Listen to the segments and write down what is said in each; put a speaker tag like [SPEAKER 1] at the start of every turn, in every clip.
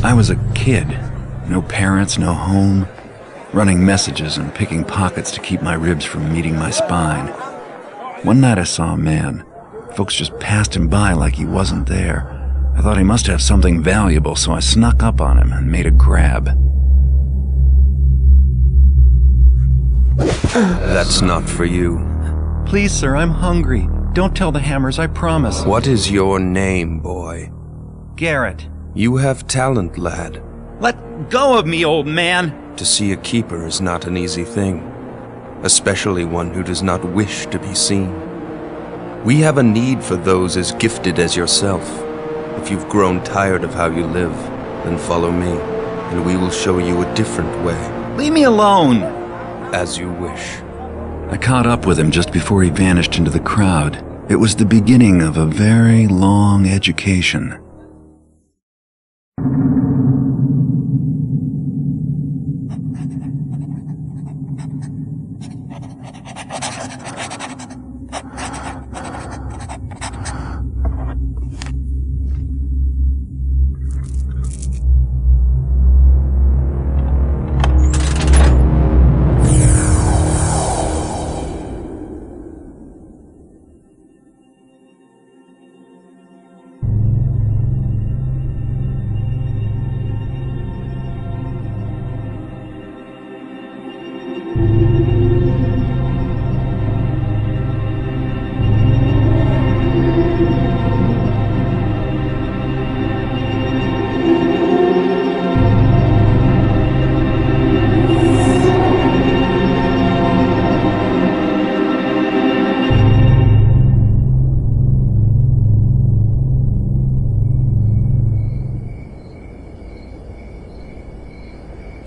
[SPEAKER 1] I was a kid. No parents, no home. Running messages and picking pockets to keep my ribs from meeting my spine. One night I saw a man. Folks just passed him by like he wasn't there. I thought he must have something valuable, so I snuck up on him and made a grab.
[SPEAKER 2] That's not for you.
[SPEAKER 1] Please, sir, I'm hungry. Don't tell the Hammers, I promise.
[SPEAKER 2] What is your name, boy?
[SPEAKER 1] Garrett.
[SPEAKER 2] You have talent, lad.
[SPEAKER 1] Let go of me, old man!
[SPEAKER 2] To see a keeper is not an easy thing, especially one who does not wish to be seen. We have a need for those as gifted as yourself. If you've grown tired of how you live, then follow me, and we will show you a different way.
[SPEAKER 1] Leave me alone!
[SPEAKER 2] As you wish.
[SPEAKER 1] I caught up with him just before he vanished into the crowd. It was the beginning of a very long education.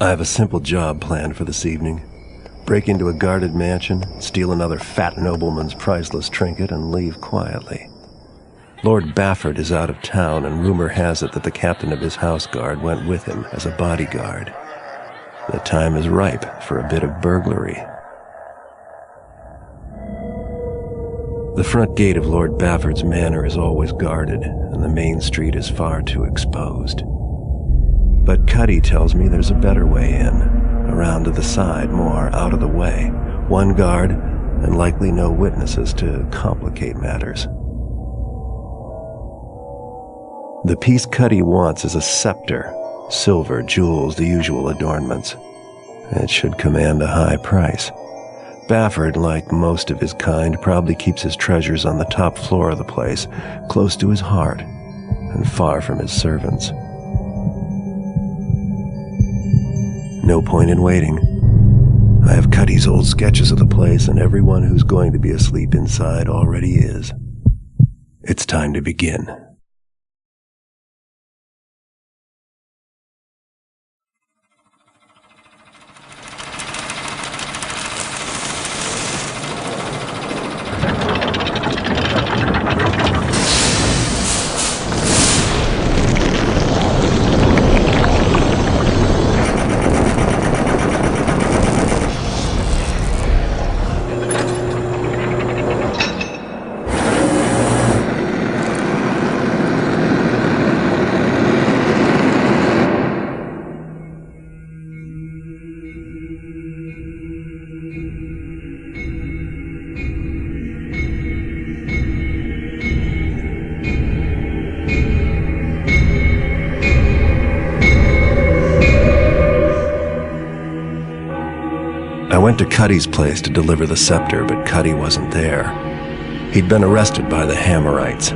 [SPEAKER 3] I have a simple job planned for this evening. Break into a guarded mansion, steal another fat nobleman's priceless trinket, and leave quietly. Lord Bafford is out of town, and rumor has it that the captain of his house guard went with him as a bodyguard. The time is ripe for a bit of burglary. The front gate of Lord Bafford's manor is always guarded, and the main street is far too exposed. But Cuddy tells me there's a better way in, around to the side, more out of the way. One guard, and likely no witnesses to complicate matters. The piece Cuddy wants is a scepter, silver, jewels, the usual adornments. It should command a high price. Bafford, like most of his kind, probably keeps his treasures on the top floor of the place, close to his heart, and far from his servants. No point in waiting. I have Cuddy's old sketches of the place, and everyone who's going to be asleep inside already is. It's time to begin. I went to Cuddy's place to deliver the scepter, but Cuddy wasn't there. He'd been arrested by the Hammerites.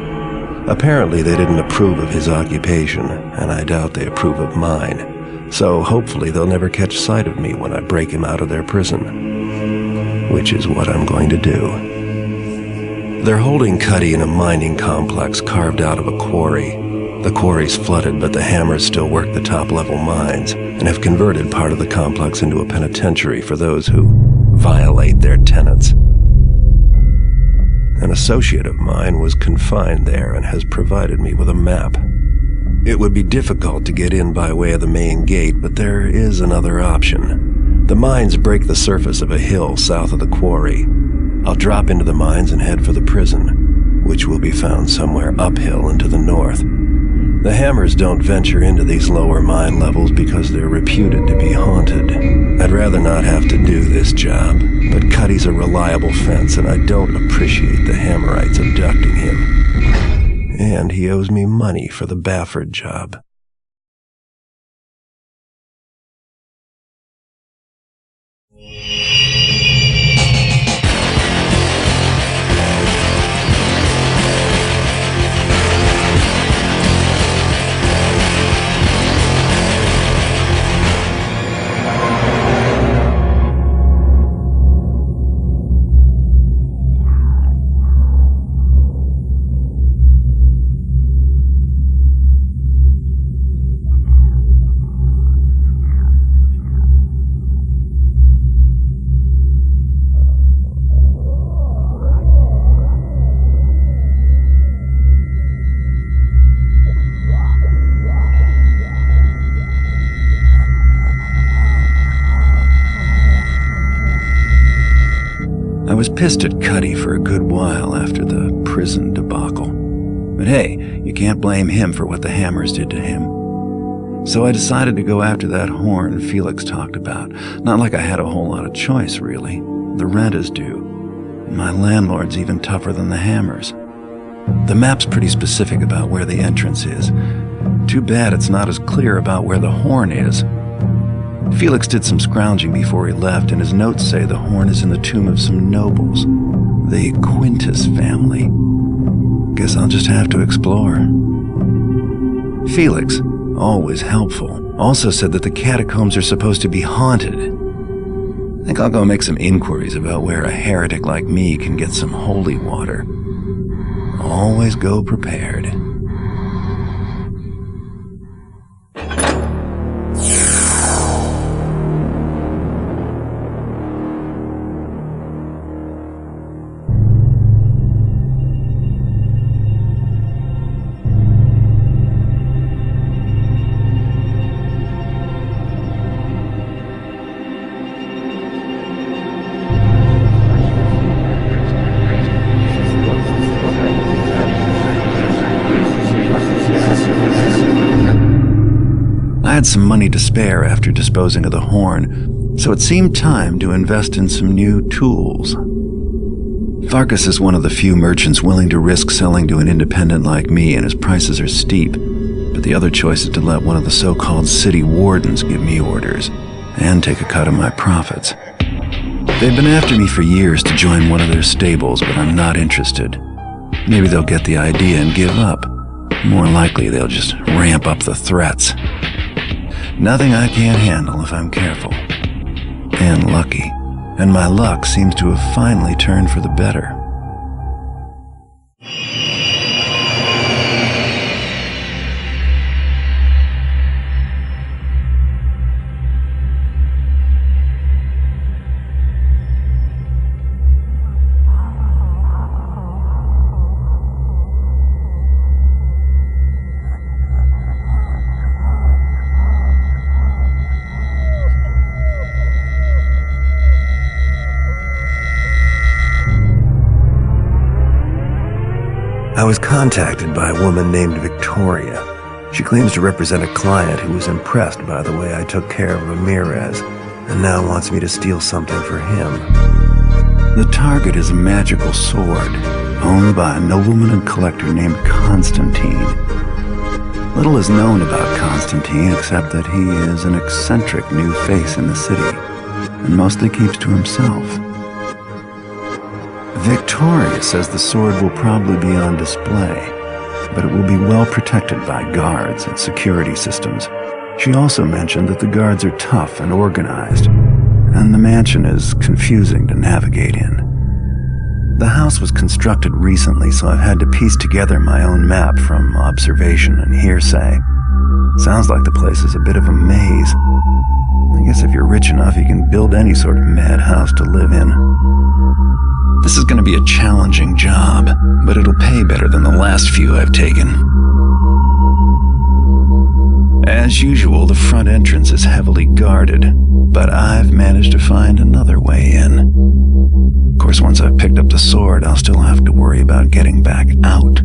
[SPEAKER 3] Apparently they didn't approve of his occupation, and I doubt they approve of mine. So hopefully they'll never catch sight of me when I break him out of their prison. Which is what I'm going to do. They're holding Cuddy in a mining complex carved out of a quarry. The quarry's flooded, but the Hammers still work the top-level mines, and have converted part of the complex into a penitentiary for those who violate their tenets. An associate of mine was confined there and has provided me with a map. It would be difficult to get in by way of the main gate, but there is another option. The mines break the surface of a hill south of the quarry. I'll drop into the mines and head for the prison, which will be found somewhere uphill and to the north. The Hammers don't venture into these lower mine levels because they're reputed to be haunted. I'd rather not have to do this job, but Cuddy's a reliable fence and I don't appreciate the Hammerites abducting him. And he owes me money for the Bafford job.
[SPEAKER 1] I was pissed at Cuddy for a good while after the prison debacle. But hey, you can't blame him for what the Hammers did to him. So I decided to go after that horn Felix talked about. Not like I had a whole lot of choice, really. The rent is due. And my landlord's even tougher than the Hammers. The map's pretty specific about where the entrance is. Too bad it's not as clear about where the horn is. Felix did some scrounging before he left, and his notes say the horn is in the tomb of some nobles, the Quintus family. Guess I'll just have to explore. Felix, always helpful, also said that the catacombs are supposed to be haunted. I think I'll go make some inquiries about where a heretic like me can get some holy water. Always go prepared. I had some money to spare after disposing of the horn, so it seemed time to invest in some new tools. Farkas is one of the few merchants willing to risk selling to an independent like me, and his prices are steep, but the other choice is to let one of the so-called city wardens give me orders, and take a cut of my profits. They've been after me for years to join one of their stables, but I'm not interested. Maybe they'll get the idea and give up. More likely, they'll just ramp up the threats. Nothing I can't handle if I'm careful. And lucky. And my luck seems to have finally turned for the better.
[SPEAKER 3] I was contacted by a woman named Victoria. She claims to represent a client who was impressed by the way I took care of Ramirez, and now wants me to steal something for him.
[SPEAKER 1] The target is a magical sword, owned by a nobleman and collector named Constantine. Little is known about Constantine except that he is an eccentric new face in the city, and mostly keeps to himself. Victoria says the sword will probably be on display, but it will be well protected by guards and security systems. She also mentioned that the guards are tough and organized, and the mansion is confusing to navigate in. The house was constructed recently, so I've had to piece together my own map from observation and hearsay. Sounds like the place is a bit of a maze. I guess if you're rich enough, you can build any sort of madhouse to live in. This is going to be a challenging job, but it'll pay better than the last few I've taken. As usual, the front entrance is heavily guarded, but I've managed to find another way in. Of course, once I've picked up the sword, I'll still have to worry about getting back out.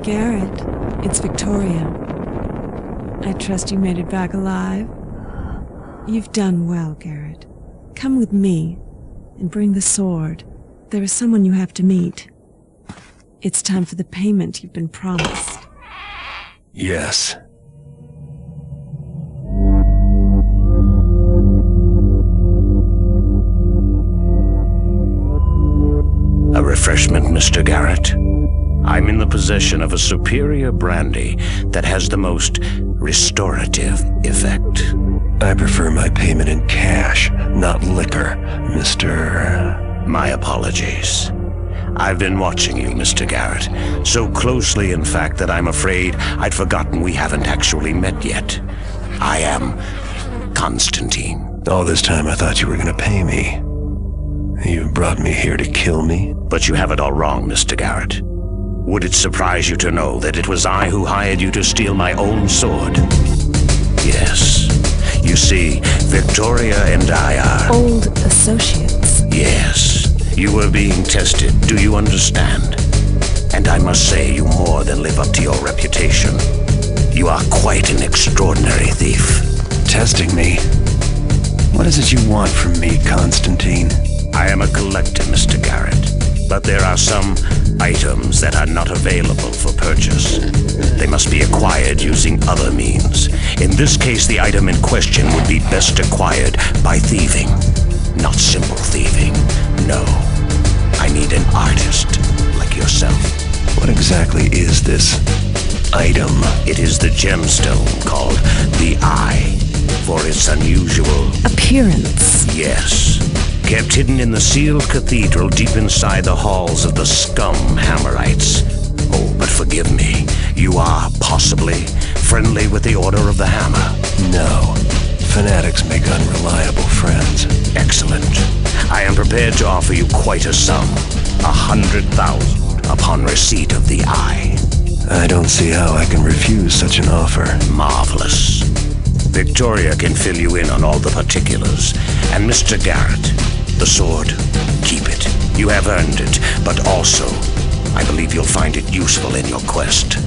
[SPEAKER 4] Garrett, it's Victoria. I trust you made it back alive. You've done well, Garrett. Come with me and bring the sword. There is someone you have to meet. It's time for the payment you've been promised.
[SPEAKER 3] Yes.
[SPEAKER 5] A refreshment, Mr. Garrett. I'm in the possession of a superior brandy that has the most restorative effect.
[SPEAKER 3] I prefer my payment in cash, not liquor, Mr.
[SPEAKER 5] My apologies. I've been watching you, Mr. Garrett, so closely, in fact, that I'm afraid I'd forgotten we haven't actually met yet. I am Constantine.
[SPEAKER 3] All this time I thought you were going to pay me. You brought me here to kill me?
[SPEAKER 5] But you have it all wrong, Mr. Garrett. Would it surprise you to know that it was I who hired you to steal my own sword? Yes. You see, Victoria and I are...
[SPEAKER 4] Old associates.
[SPEAKER 5] Yes. You were being tested, do you understand? And I must say you more than live up to your reputation. You are quite an extraordinary thief.
[SPEAKER 3] Testing me? What is it you want from me, Constantine?
[SPEAKER 5] I am a collector, Mr. Garrett, but there are some items that are not available for purchase. They must be acquired using other means. In this case, the item in question would be best acquired by thieving. Not simple thieving, no. I need an artist like yourself.
[SPEAKER 3] What exactly is this item?
[SPEAKER 5] It is the gemstone called the Eye, for its unusual...
[SPEAKER 4] appearance.
[SPEAKER 5] Yes. Kept hidden in the sealed cathedral deep inside the halls of the scum Hammerites. Oh, but forgive me. You are, possibly, friendly with the Order of the Hammer.
[SPEAKER 3] No. Fanatics make unreliable friends.
[SPEAKER 5] Excellent. I am prepared to offer you quite a sum. 100,000 upon receipt of the Eye.
[SPEAKER 3] I don't see how I can refuse such an offer.
[SPEAKER 5] Marvelous. Victoria can fill you in on all the particulars. And Mr. Garrett, the sword, keep it. You have earned it, but also, I believe you'll find it useful in your quest.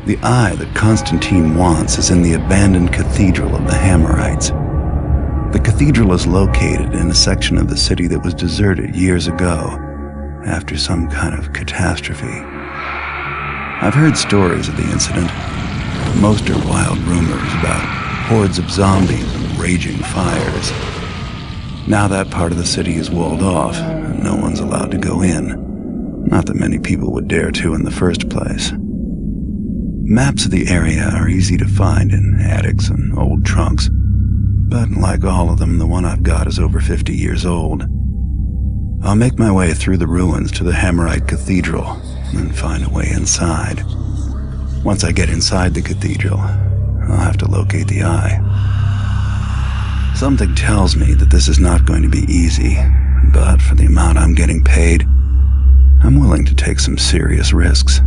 [SPEAKER 1] The eye that Constantine wants is in the abandoned cathedral of the Hammerites. The cathedral is located in a section of the city that was deserted years ago, after some kind of catastrophe. I've heard stories of the incident. Most are wild rumors about hordes of zombies and raging fires. Now that part of the city is walled off, and no one's allowed to go in. Not that many people would dare to in the first place. Maps of the area are easy to find in attics and old trunks, but like all of them, the one I've got is over 50 years old. I'll make my way through the ruins to the Hammerite Cathedral and find a way inside. Once I get inside the cathedral, I'll have to locate the eye. Something tells me that this is not going to be easy, but for the amount I'm getting paid, I'm willing to take some serious risks.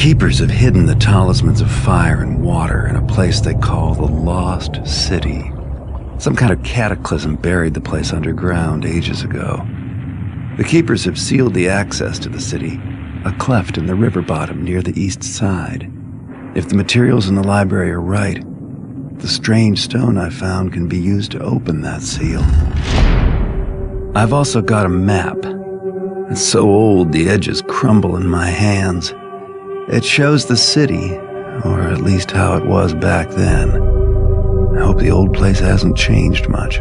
[SPEAKER 1] Keepers have hidden the talismans of fire and water in a place they call the Lost City. Some kind of cataclysm buried the place underground ages ago. The Keepers have sealed the access to the city, a cleft in the river bottom near the east side. If the materials in the library are right, the strange stone I found can be used to open that seal. I've also got a map. It's so old the edges crumble in my hands. It shows the city, or at least how it was back then. I hope the old place hasn't changed much.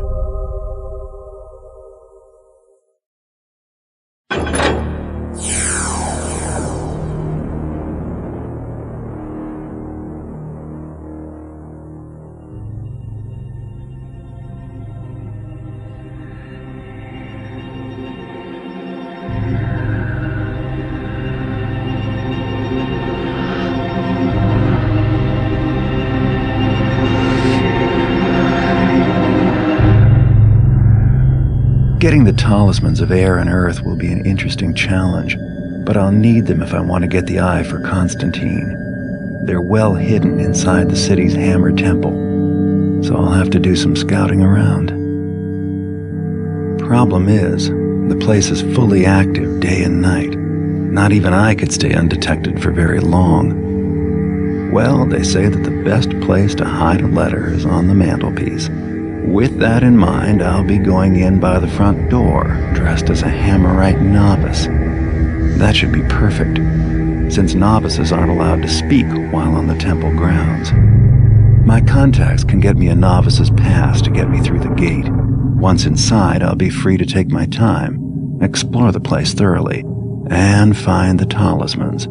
[SPEAKER 1] Getting the talismans of air and earth will be an interesting challenge, but I'll need them if I want to get the eye for Constantine. They're well hidden inside the city's hammer temple, so I'll have to do some scouting around. Problem is, the place is fully active day and night. Not even I could stay undetected for very long. Well, they say that the best place to hide a letter is on the mantelpiece. With that in mind, I'll be going in by the front door, dressed as a Hammerite novice. That should be perfect, since novices aren't allowed to speak while on the temple grounds. My contacts can get me a novice's pass to get me through the gate. Once inside, I'll be free to take my time, explore the place thoroughly, and find the talismans.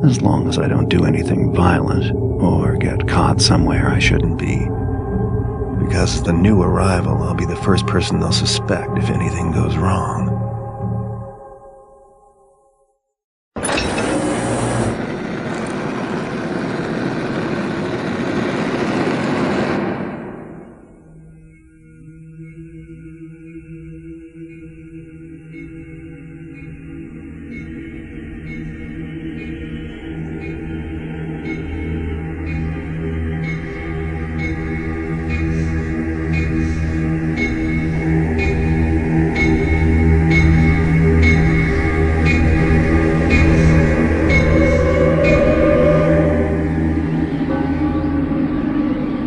[SPEAKER 1] As long as I don't do anything violent, or get caught somewhere I shouldn't be. Because as the new arrival, I'll be the first person they'll suspect if anything goes wrong.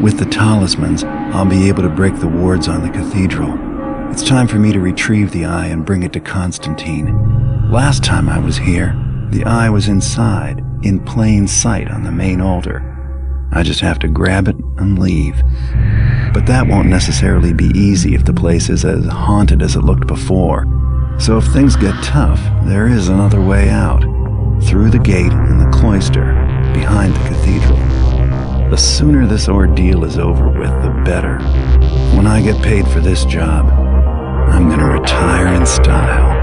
[SPEAKER 1] With the talismans, I'll be able to break the wards on the cathedral. It's time for me to retrieve the eye and bring it to Constantine. Last time I was here, the eye was inside, in plain sight on the main altar. I just have to grab it and leave. But that won't necessarily be easy if the place is as haunted as it looked before. So if things get tough, there is another way out. Through the gate and the cloister, behind the cathedral. The sooner this ordeal is over with, the better. When I get paid for this job, I'm gonna retire in style.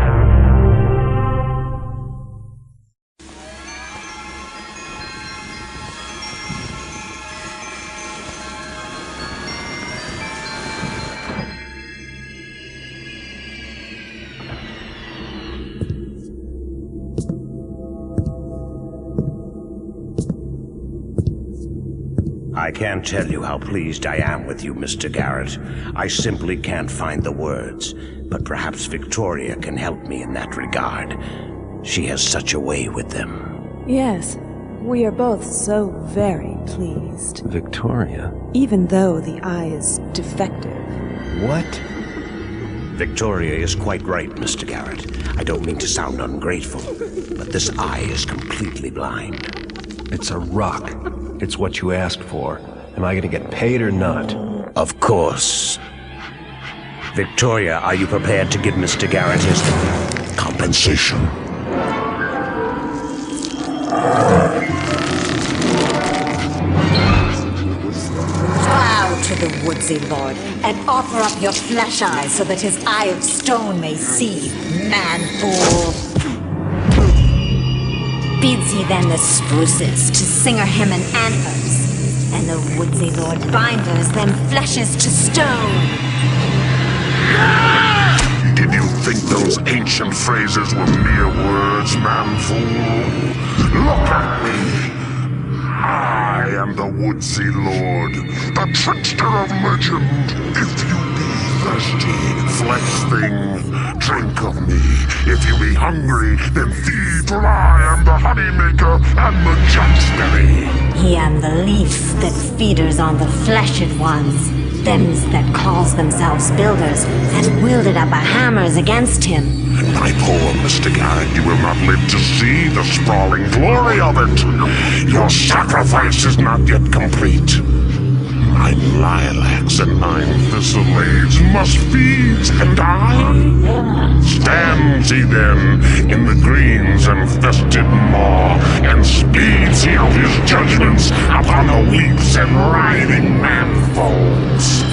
[SPEAKER 5] I can't tell you how pleased I am with you, Mr. Garrett. I simply can't find the words, but perhaps Victoria can help me in that regard. She has such a way with them.
[SPEAKER 4] Yes, we are both so very pleased.
[SPEAKER 3] Victoria?
[SPEAKER 4] Even though the eye is defective.
[SPEAKER 3] What?
[SPEAKER 5] Victoria is quite right, Mr. Garrett. I don't mean to sound ungrateful, but this eye is completely blind.
[SPEAKER 3] It's a rock. It's what you asked for. Am I gonna get paid or not?
[SPEAKER 5] Of course. Victoria, are you prepared to give Mr. Garrett his compensation?
[SPEAKER 6] Bow to the woodsy lord, and offer up your flesh eye so that his eye of stone may see, man-fool. Bids he then the spruces to singer him in antlers, and the woodsy lord binders then fleshes to stone.
[SPEAKER 7] Did you think those those ancient phrases were mere words, man-fool. Look at me. I am the woodsy lord, the trickster of legend. If you be thirsty, flesh thing, drink of me. If you be hungry, then feed, for I am the honeymaker and the jackberry.
[SPEAKER 6] He am the leaf that feeders on the fleshed ones, thems that calls themselves builders, and wielded up a hammers against him.
[SPEAKER 7] My poor Mr. Garrett, you will not live to see the sprawling glory of it. Your sacrifice is not yet complete. 9 lilacs and 9 thistleades must feed, and I? Stands he then in the greens and fested maw, and speeds he out his judgments upon the weeps and writhing man-folds.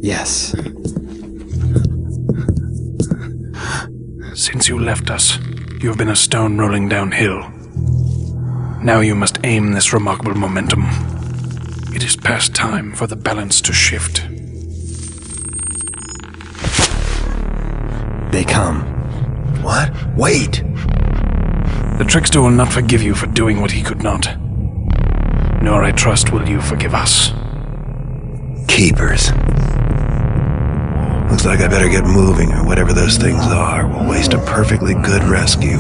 [SPEAKER 8] Yes.
[SPEAKER 9] Since you left us, you have been a stone rolling downhill. Now you must aim this remarkable momentum. It is past time for the balance to shift.
[SPEAKER 3] They come. What? Wait!
[SPEAKER 9] The trickster will not forgive you for doing what he could not. Nor, I trust, will you forgive us.
[SPEAKER 3] Keepers. Looks like I better get moving, or whatever those things are will waste a perfectly good rescue.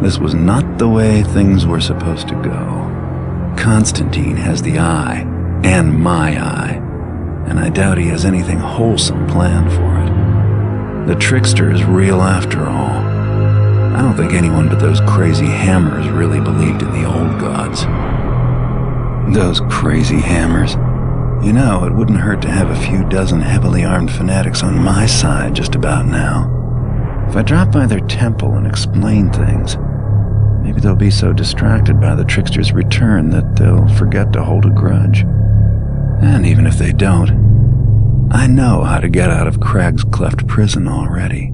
[SPEAKER 1] This was not the way things were supposed to go. Constantine has the eye, and my eye, and I doubt he has anything wholesome planned for it. The trickster is real after all. I don't think anyone but those crazy hammers really believed in the old gods. Those crazy hammers. You know, it wouldn't hurt to have a few dozen heavily armed fanatics on my side just about now. If I drop by their temple and explain things, maybe they'll be so distracted by the trickster's return that they'll forget to hold a grudge. And even if they don't, I know how to get out of Cragscleft prison already.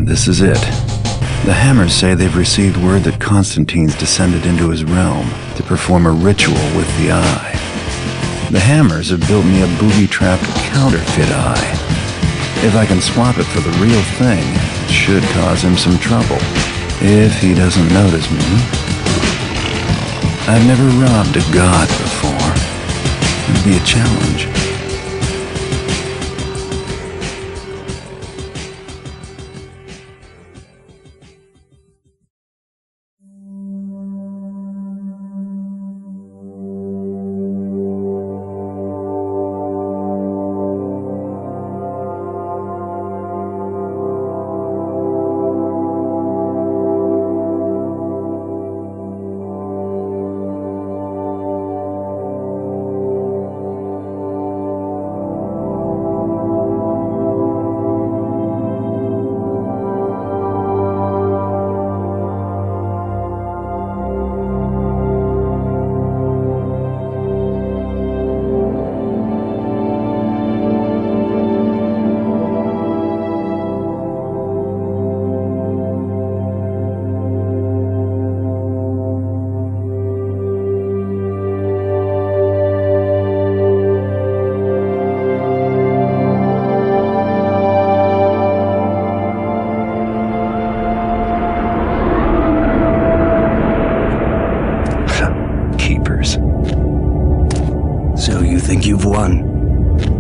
[SPEAKER 1] This is it. The Hammers say they've received word that Constantine's descended into his realm to perform a ritual with the eye. The Hammers have built me a booby-trapped counterfeit eye. If I can swap it for the real thing, it should cause him some trouble. If he doesn't notice me. I've never robbed a god before. It'd be a challenge.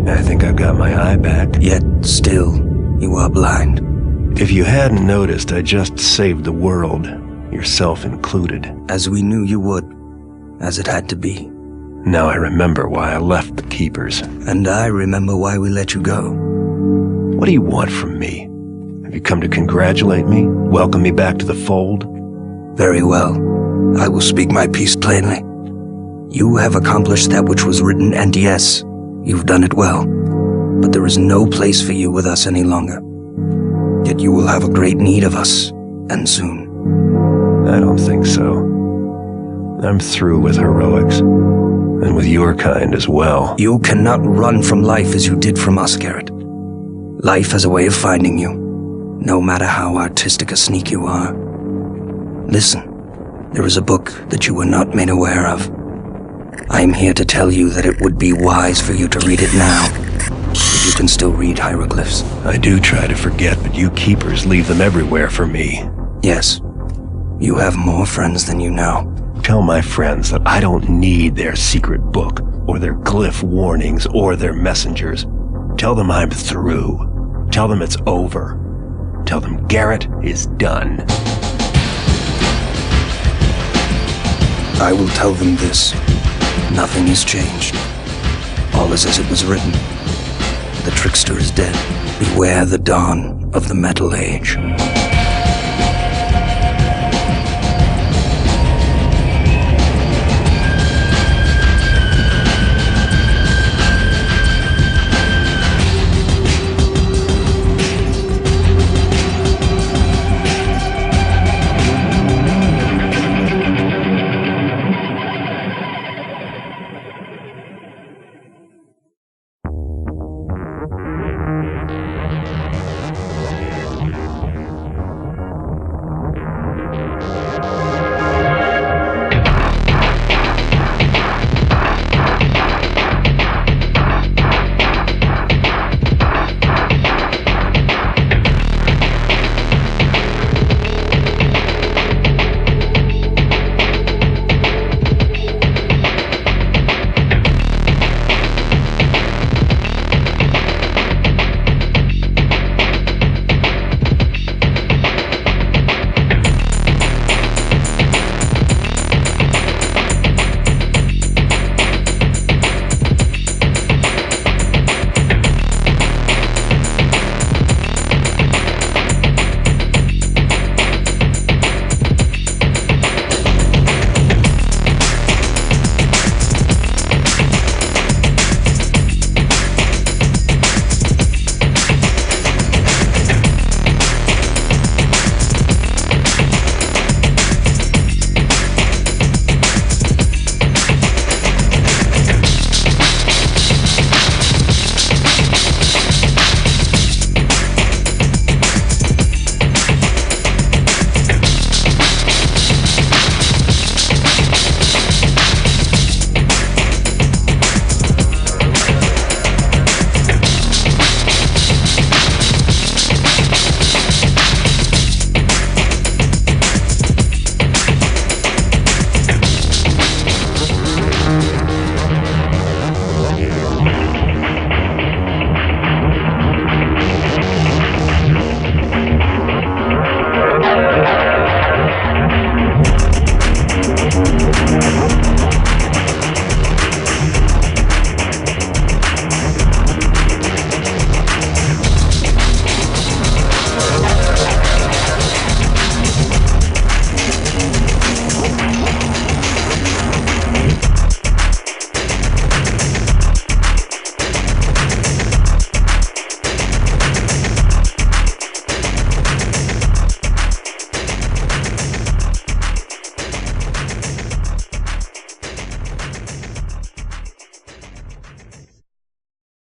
[SPEAKER 3] I think I've got my eye back.
[SPEAKER 2] Yet, still, you are blind.
[SPEAKER 3] If you hadn't noticed, I just saved the world, yourself included.
[SPEAKER 2] As we knew you would, as it had to be.
[SPEAKER 3] Now I remember why I left the Keepers.
[SPEAKER 2] And I remember why we let you go.
[SPEAKER 3] What do you want from me? Have you come to congratulate me? Welcome me back to the fold?
[SPEAKER 2] Very well. I will speak my piece plainly. You have accomplished that which was written, and yes, you've done it well. But there is no place for you with us any longer. Yet you will have a great need of us, and soon.
[SPEAKER 3] I don't think so. I'm through with heroics. And with your kind as well.
[SPEAKER 2] You cannot run from life as you did from us, Garrett. Life has a way of finding you, no matter how artistic a sneak you are. Listen, there is a book that you were not made aware of. I am here to tell you that it would be wise for you to read it now, if you can still read hieroglyphs.
[SPEAKER 3] I do try to forget, but you Keepers leave them everywhere for me.
[SPEAKER 2] Yes, you have more friends than you know.
[SPEAKER 3] Tell my friends that I don't need their secret book, or their glyph warnings, or their messengers. Tell them I'm through. Tell them it's over. Tell them Garrett is done.
[SPEAKER 2] I will tell them this. Nothing has changed. All is as it was written. The trickster is dead. Beware the dawn of the Metal Age.